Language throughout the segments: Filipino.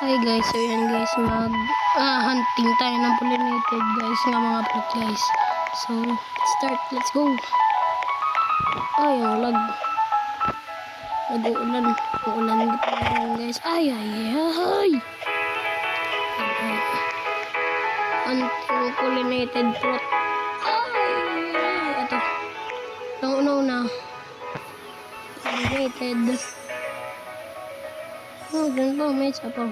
Hi guys, so yan guys, hunting tayo ng pollinated guys, nga mga plot guys. So, let's start, let's go. Ay, ang lag. Nag-uulan. Uulan guys. Ay. Hunting pollinated plot. Ay, ito. Una. Pollinated. Oh, ganito. May isa pa.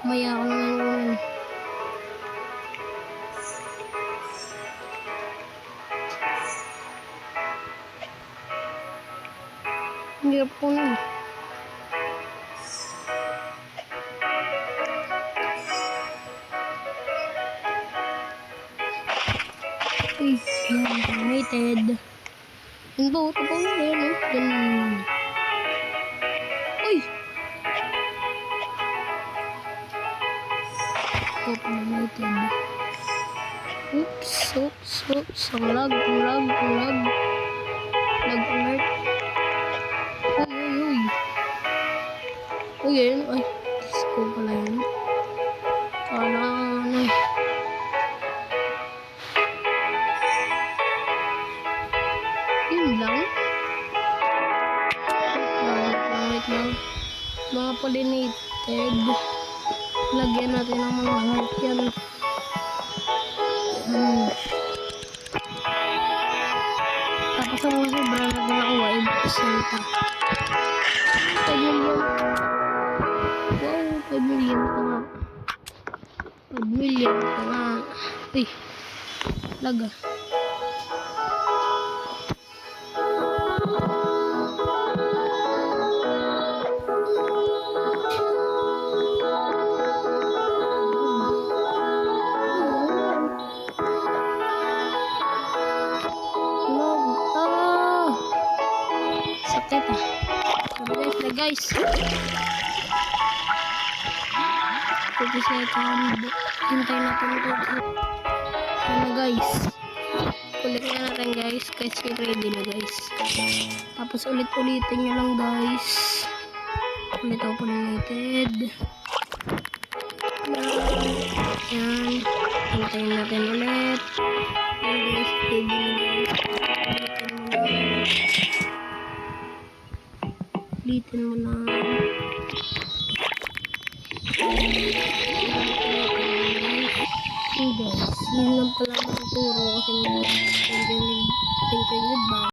Maya ako naman. Hirap po na. Uy, animated. Yung boto po na yun, no? Ganun. Uy! Animated. Oops. Ang lag. Lag alert. Uy, ayun. Ay, disco pala yun. Kala na eh. Yun lang. Wait lang. Mga pollinated. Lagyan natin ng mga heart yan. Tapos ang mga sobra na nakuha, 8% pa. 5 million. Wow, 5 million pa nga. 5 million pa nga. Uy, laga. Sakit ah. Sabi guys. 30 second. Hintay natin ito. Ano guys. Ulit na natin guys. Kasi ready na guys. Tapos ulit-ulitin nyo lang guys. Ulit ako pollinated. Yan. Hintayin natin ulit. Yan guys. Ready na guys. Ulitin mo na. Hey guys, yun lang pala ang turo kasi thank you ba?